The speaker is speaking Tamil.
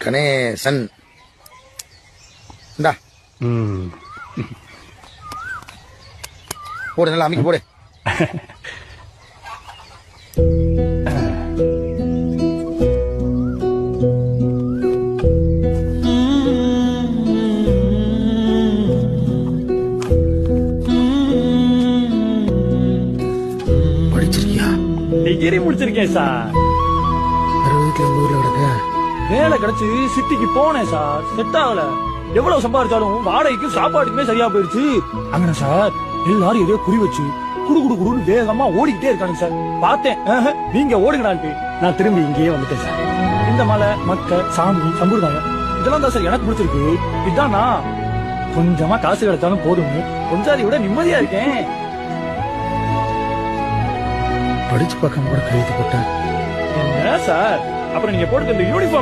கணேசன். இந்தா போடு, நல்லா அமைக்க போடு. படிச்சிருக்கியா? டிகிரி முடிச்சிருக்கேன் சார். 60 ஊர்ல கிடக்க வேலை கிடைச்சு சிட்டிக்கு போனேன் சார். செட் ஆகல. எவ்வளவு சம்பாதிச்சாலும் வாடகைக்கு சாப்பாட்டுக்குமே சரியா போயிருச்சு. அங்க சார் எல்லாரும் ஏதோ குறி வச்சு குடு குடு குடுன்னு வேகமா ஓடிக்கிட்டே இருக்காங்க சார். பார்த்தேன், நீங்க ஓடுங்கடான்ட்டு நான் திரும்பி இங்கேயே வந்துட்டேன் சார். இந்த மலை, மக்கள், சாமி, சம்பிரதாயம் இதெல்லாம் தான் சார் எனக்கு பிடிச்சிருக்கு. இதான் நான் கொஞ்சமா காசு கிடைச்சாலும் போதும், கொஞ்சம் அதை விட நிம்மதியா இருக்கேன். படிச்சு பார்க்காம கூட கையெழுத்து போட்டேன். என்ன சார், அப்புறம் நீங்க போட்டு இந்த யூனிஃபார்ம்